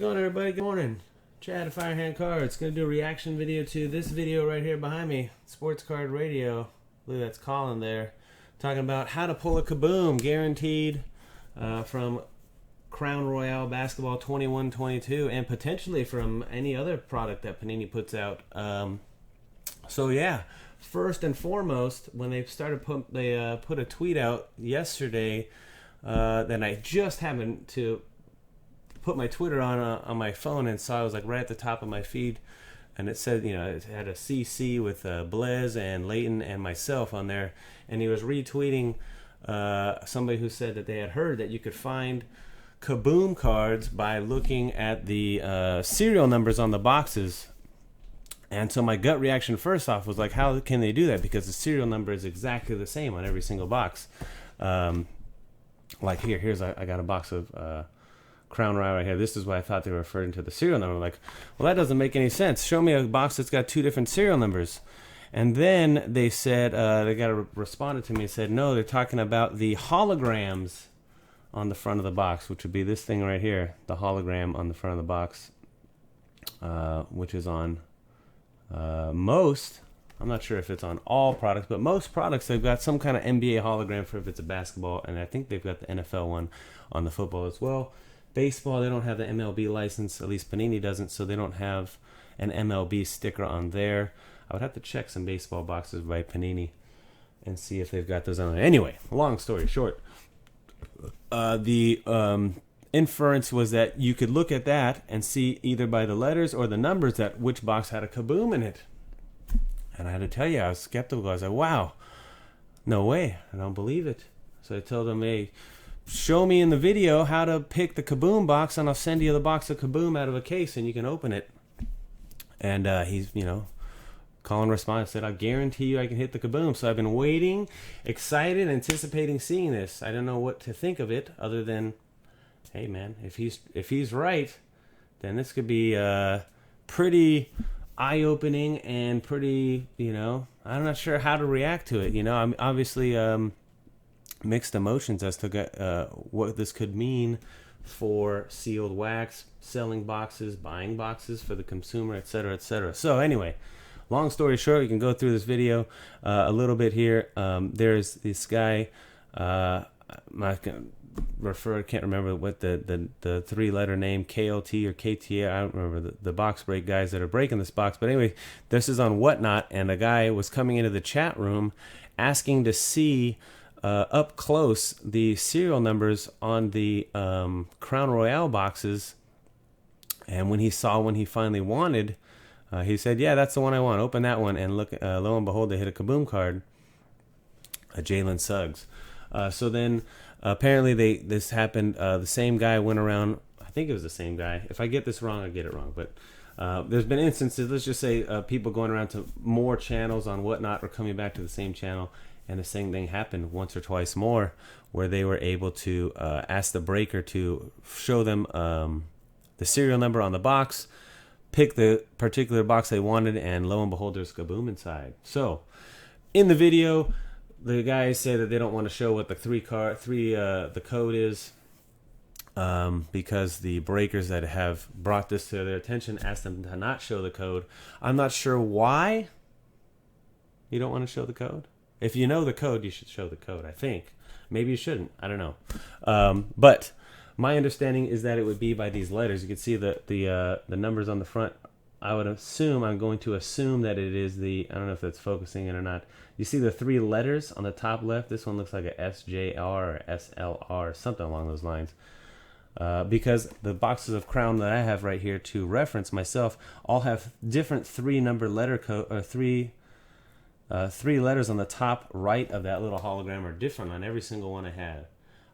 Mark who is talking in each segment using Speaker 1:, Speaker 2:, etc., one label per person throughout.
Speaker 1: it going, everybody? Good morning. Chad, Firehand Cards. Going to do a reaction video to this video right here behind me. Sports Card Radio. I believe that's Colin there. Talking about how to pull a Kaboom, guaranteed from Crown Royale Basketball 21-22, and potentially from any other product that Panini puts out. So yeah, first and foremost, when they started put a tweet out yesterday, then I just happened to put my Twitter on my phone and saw it was like right at the top of my feed, and it said, you know, it had a CC with Blez and Leighton and myself on there, and he was retweeting somebody who said that they had heard that you could find Kaboom cards by looking at the serial numbers on the boxes. And so my gut reaction first off was like, how can they do that? Because the serial number is exactly the same on every single box. Like here's I got a box of Crown Royale right here. This is why I thought they were referring to the serial number. Like, well, that doesn't make any sense. Show me a box that's got two different serial numbers. And then they said, responded to me and said, no, they're talking about the holograms on the front of the box, which would be this thing right here, the hologram on the front of the box, which is on most, I'm not sure if it's on all products, but most products, they've got some kind of NBA hologram for if it's a basketball, and I think they've got the NFL one on the football as well. Baseball, they don't have the MLB license, at least Panini doesn't, so they don't have an MLB sticker on there. I would have to check some baseball boxes by Panini and see if they've got those on there. Anyway, long story short, the inference was that you could look at that and see either by the letters or the numbers that which box had a Kaboom in it. And I had to tell you, I was skeptical. I was like, wow, no way, I don't believe it. So I told him, hey, show me in the video how to pick the Kaboom box, and I'll send you the box of Kaboom out of a case, and you can open it. And he's, you know, Colin responded, said, I guarantee you I can hit the Kaboom. So I've been waiting, excited, anticipating seeing this. I don't know what to think of it other than, hey man, if he's right, then this could be pretty eye-opening and pretty, you know, I'm not sure how to react to it. You know, I'm obviously mixed emotions as to what this could mean for sealed wax, selling boxes, buying boxes for the consumer, etc., etc. So anyway, long story short, you can go through this video a little bit here. There's this guy, I can't remember what the three-letter name, KLT or KTA, I don't remember the box break guys that are breaking this box. But anyway, this is on Whatnot, and a guy was coming into the chat room asking to see up close the serial numbers on the Crown Royale boxes. And when he saw one he finally wanted, he said, yeah, that's the one I want. Open that one, and look, lo and behold, they hit a Kaboom card, a Jalen Suggs. So then apparently this happened. The same guy went around, I think it was the same guy. If I get this wrong, I get it wrong. But there's been instances, let's just say people going around to more channels on Whatnot or coming back to the same channel. And the same thing happened once or twice more, where they were able to ask the breaker to show them the serial number on the box, pick the particular box they wanted, and lo and behold, there's Kaboom inside. So, in the video, the guys say that they don't want to show what the code is, because the breakers that have brought this to their attention asked them to not show the code. I'm not sure why you don't want to show the code. If you know the code, you should show the code, I think. Maybe you shouldn't. I don't know. But my understanding is that it would be by these letters. You can see the numbers on the front. I would assume, I'm going to assume that it is the, I don't know if that's focusing it or not. You see the three letters on the top left? This one looks like a SJR or SLR, something along those lines. Because the boxes of Crown that I have right here to reference myself all have different three-number letter code, or three letters on the top right of that little hologram are different on every single one I have.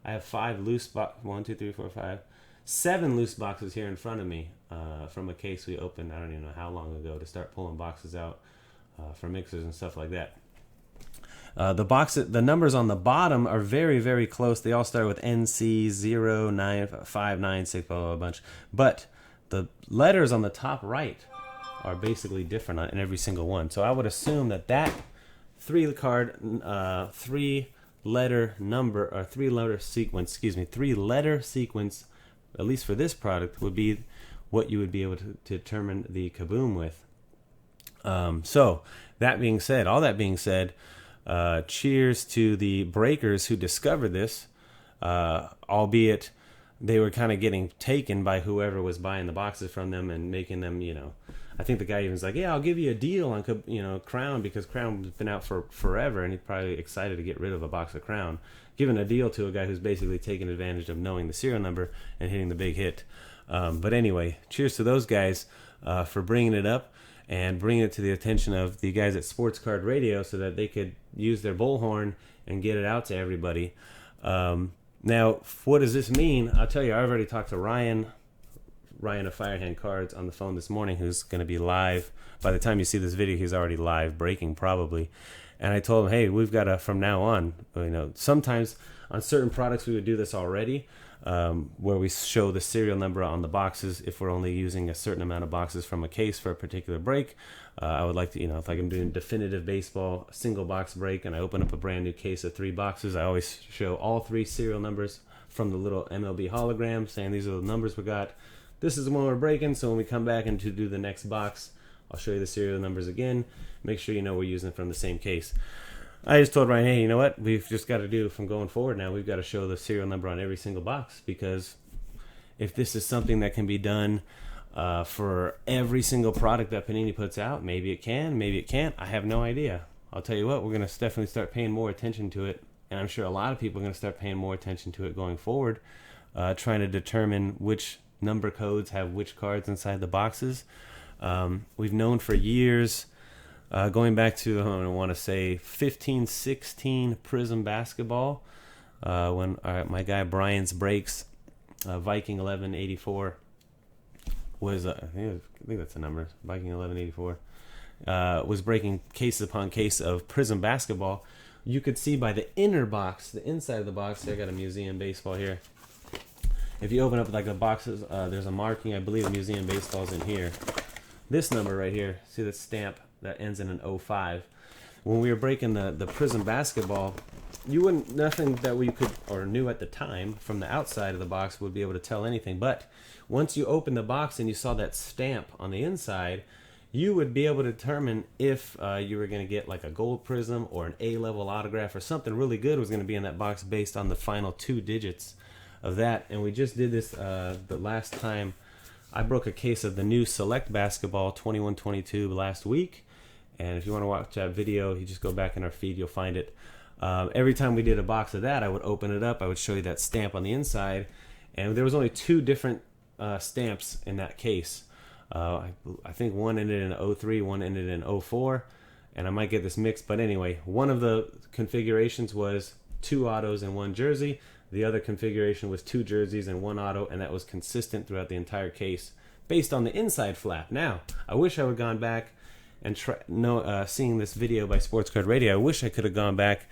Speaker 1: I have 5 loose boxes, 1, 2, 3, 4, 5, 7 loose boxes here in front of me from a case we opened, I don't even know how long ago, to start pulling boxes out for mixers and stuff like that. The numbers on the bottom are very, very close. They all start with NC 0, 9, 5, 9, 6, blah, blah, blah, a bunch. But the letters on the top right are basically different in every single one. So I would assume that three-letter sequence, at least for this product, would be what you would be able to determine the kaboom with. So that being said, all that being said, cheers to the breakers who discovered this, albeit they were kind of getting taken by whoever was buying the boxes from them and making them, I think the guy even was like, yeah, I'll give you a deal on, Crown, because Crown's been out for forever, and he's probably excited to get rid of a box of Crown. Giving a deal to a guy who's basically taking advantage of knowing the serial number and hitting the big hit. But anyway, cheers to those guys for bringing it up and bringing it to the attention of the guys at Sports Card Radio so that they could use their bullhorn and get it out to everybody. Now, what does this mean? I'll tell you, I've already talked to Ryan of Firehand Cards on the phone this morning, who's going to be live. By the time you see this video, he's already live, breaking probably. And I told him, hey, we've got to, from now on, sometimes on certain products we would do this already, where we show the serial number on the boxes if we're only using a certain amount of boxes from a case for a particular break. I would like to, if I'm doing definitive baseball, single box break, and I open up a brand new case of 3 boxes, I always show all 3 serial numbers from the little MLB hologram, saying these are the numbers we got. This is the one we're breaking, so when we come back and to do the next box, I'll show you the serial numbers again. Make sure you know we're using it from the same case. I just told Ryan, hey, you know what? We've just got to do from going forward now. We've got to show the serial number on every single box, because if this is something that can be done for every single product that Panini puts out, maybe it can, maybe it can't. I have no idea. I'll tell you what, we're going to definitely start paying more attention to it, and I'm sure a lot of people are going to start paying more attention to it going forward, trying to determine which number codes have which cards inside the boxes. We've known for years, going back to, I want to say 15-16 Prism basketball, when my guy Brian's breaks, Viking 1184 was, I think that's the number, Viking 1184, was breaking case upon case of Prism basketball. You could see by the inner box, the inside of the box, I got a museum baseball here. If you open up like the boxes, there's a marking, I believe museum baseball's in here. This number right here, see the stamp that ends in an 05. When we were breaking the Prism basketball, nothing that we could or knew at the time from the outside of the box would be able to tell anything. But once you opened the box and you saw that stamp on the inside, you would be able to determine if you were going to get like a gold Prism or an A-level autograph or something really good was going to be in that box based on the final 2 digits of that. And we just did this the last time. I broke a case of the new Select Basketball 21-22 last week, and if you want to watch that video, you just go back in our feed, you'll find it. Every time we did a box of that, I would open it up, I would show you that stamp on the inside, and there was only 2 different stamps in that case. I think one ended in 03, one ended in 04, and I might get this mixed, but anyway, one of the configurations was 2 autos and 1 jersey. The other configuration was 2 jerseys and 1 auto, and that was consistent throughout the entire case based on the inside flap. Now, I wish I would have gone back and seeing this video by Sports Card Radio, I wish I could have gone back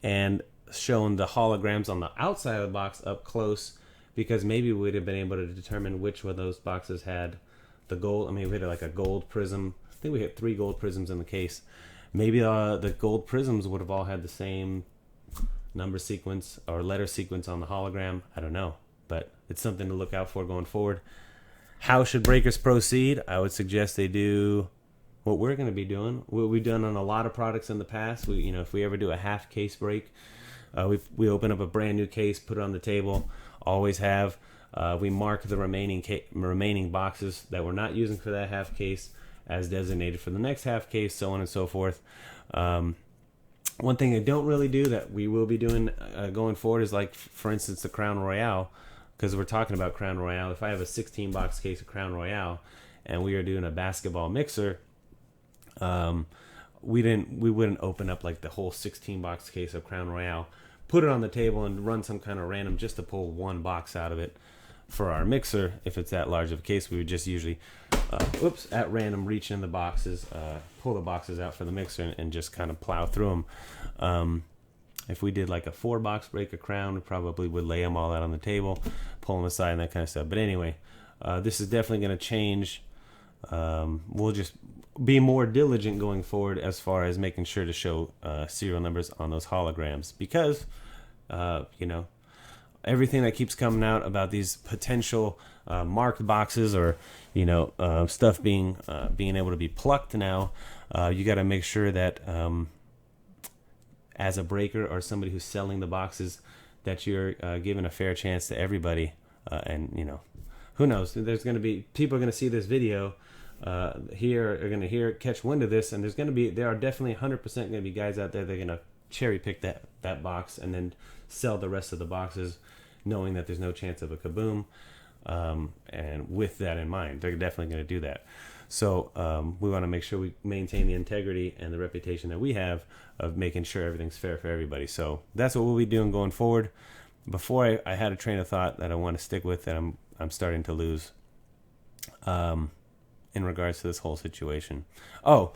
Speaker 1: and shown the holograms on the outside of the box up close, because maybe we would have been able to determine which one of those boxes had the gold. I mean, we had like a gold prism. I think we had 3 gold prisms in the case. Maybe the gold prisms would have all had the same number sequence or letter sequence on the hologram. I don't know, but it's something to look out for going forward. How should breakers proceed? I would suggest they do what we're going to be doing, what we've done on a lot of products in the past. If we ever do a half case break, we open up a brand new case, put it on the table, always have. We mark the remaining boxes that we're not using for that half case as designated for the next half case, so on and so forth. One thing I don't really do that we will be doing going forward is, like, for instance, the Crown Royale, because we're talking about Crown Royale. If I have a 16-box case of Crown Royale and we are doing a basketball mixer, we wouldn't open up like the whole 16-box case of Crown Royale, put it on the table and run some kind of random just to pull 1 box out of it for our mixer. If it's that large of a case, we would just usually at random reach in the boxes, pull the boxes out for the mixer and just kind of plow through them. If we did like a 4-box break of Crown, we probably would lay them all out on the table, pull them aside and that kind of stuff. But anyway, this is definitely going to change. We'll just be more diligent going forward as far as making sure to show serial numbers on those holograms, because everything that keeps coming out about these potential marked boxes, or stuff being able to be plucked now, you got to make sure that as a breaker or somebody who's selling the boxes, that you're giving a fair chance to everybody. And who knows? There's going to be people are going to see this video here, are going to catch wind of this, and there are definitely 100% going to be guys out there that are going to cherry pick that box and then sell the rest of the boxes, knowing that there's no chance of a kaboom. And with that in mind, they're definitely going to do that. So we want to make sure we maintain the integrity and the reputation that we have of making sure everything's fair for everybody. So that's what we'll be doing going forward. Before I had a train of thought that I want to stick with that I'm starting to lose in regards to this whole situation. Oh,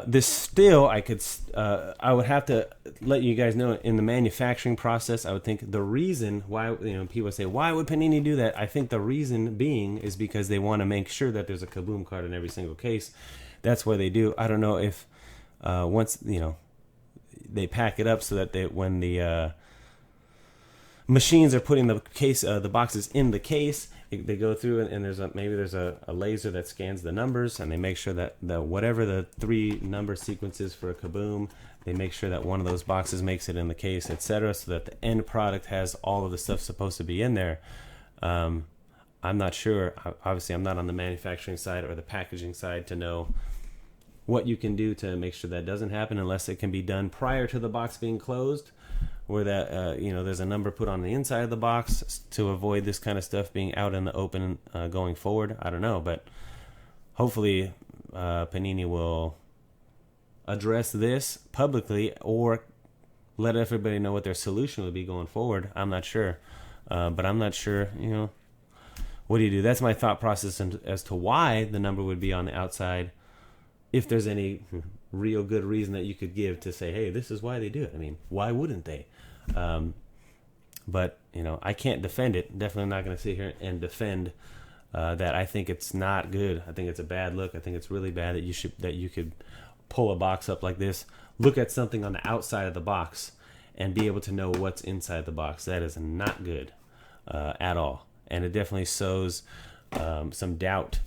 Speaker 1: this still, I would have to let you guys know, in the manufacturing process, I would think the reason why, people say, why would Panini do that? I think the reason being is because they want to make sure that there's a Kaboom card in every single case. That's why they do. I don't know if once, they pack it up so that when the machines are putting the boxes in the case, they go through and there's a laser that scans the numbers, and they make sure that whatever the 3 number sequence is for a Kaboom, they make sure that one of those boxes makes it in the case, etc., so that the end product has all of the stuff supposed to be in there. I'm not sure. Obviously, I'm not on the manufacturing side or the packaging side to know what you can do to make sure that doesn't happen, unless it can be done prior to the box being closed, where that there's a number put on the inside of the box to avoid this kind of stuff being out in the open going forward. I don't know, but hopefully Panini will address this publicly or let everybody know what their solution would be going forward. I'm not sure, but I'm not sure. What do you do? That's my thought process as to why the number would be on the outside. If there's any real good reason that you could give to say, hey, this is why they do it. I mean, why wouldn't they? But I can't defend it. Definitely not going to sit here and defend that. I think it's not good. I think it's a bad look. I think it's really bad that you could pull a box up like this, look at something on the outside of the box, and be able to know what's inside the box. That is not good at all, and it definitely sows some doubt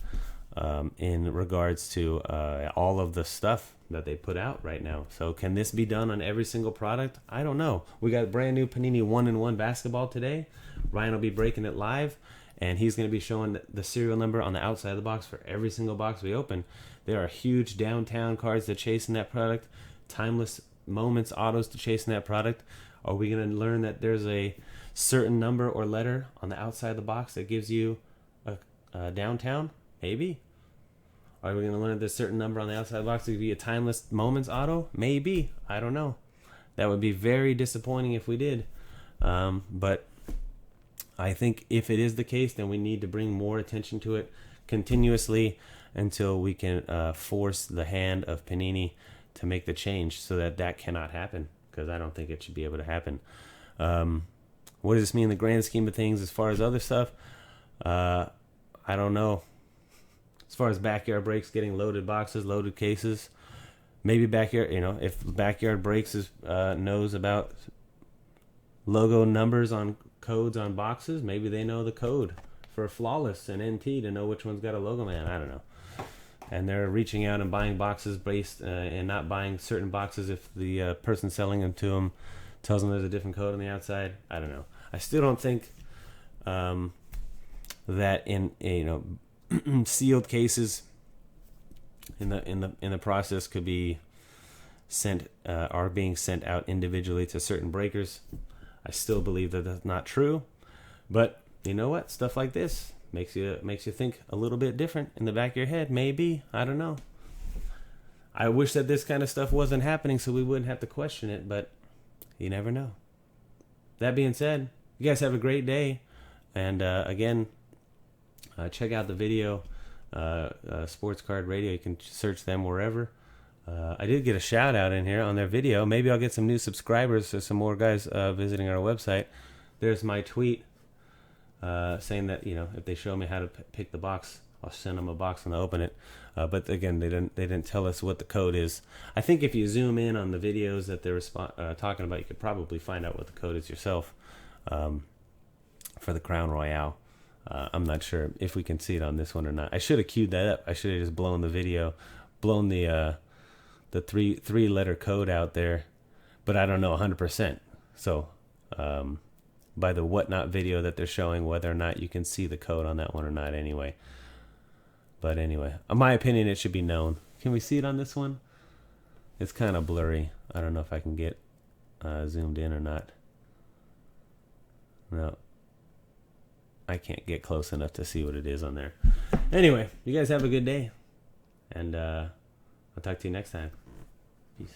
Speaker 1: in regards to all of the stuff that they put out right now. So can this be done on every single product? I don't know. We got brand new Panini 1-in-1 basketball today. Ryan will be breaking it live, and he's going to be showing the serial number on the outside of the box for every single box we open. There are huge downtown cards to chase in that product, timeless moments autos to chase in that product. Are we going to learn that there's a certain number or letter on the outside of the box that gives you a downtown? Maybe. Are we going to learn that there's a certain number on the outside of the box to be a timeless moments auto? Maybe. I don't know. That would be very disappointing if we did. But I think if it is the case, then we need to bring more attention to it continuously until we can force the hand of Panini to make the change so that cannot happen, because I don't think it should be able to happen. What does this mean in the grand scheme of things as far as other stuff? I don't know. As far as backyard breaks, getting loaded boxes, loaded cases, maybe backyard, if backyard breaks knows about logo numbers on codes on boxes, maybe they know the code for Flawless and NT to know which one's got a logo man. I don't know. And they're reaching out and buying boxes based and not buying certain boxes if the person selling them to them tells them there's a different code on the outside. I don't know. I still don't think that in sealed cases in the process could be sent are being sent out individually to certain breakers. I still believe that that's not true, but you know what? Stuff like this makes you think a little bit different in the back of your head. Maybe, I don't know. I wish that this kind of stuff wasn't happening so we wouldn't have to question it, but you never know. That being said, you guys have a great day, and again, check out the video, Sports Card Radio. You can search them wherever. I did get a shout out in here on their video. Maybe I'll get some new subscribers or some more guys visiting our website. There's my tweet saying that if they show me how to pick the box I'll send them a box when I open it. But again, they didn't tell us what the code is. I think if you zoom in on the videos that they're talking about, you could probably find out what the code is yourself for the Crown Royale. I'm not sure if we can see it on this one or not. I should have queued that up. I should have just blown the three-letter code out there, but I don't know 100%. So by the whatnot video that they're showing, whether or not you can see the code on that one or not anyway. But anyway, in my opinion, it should be known. Can we see it on this one? It's kind of blurry. I don't know if I can get zoomed in or not. No. I can't get close enough to see what it is on there. Anyway, you guys have a good day. And I'll talk to you next time. Peace.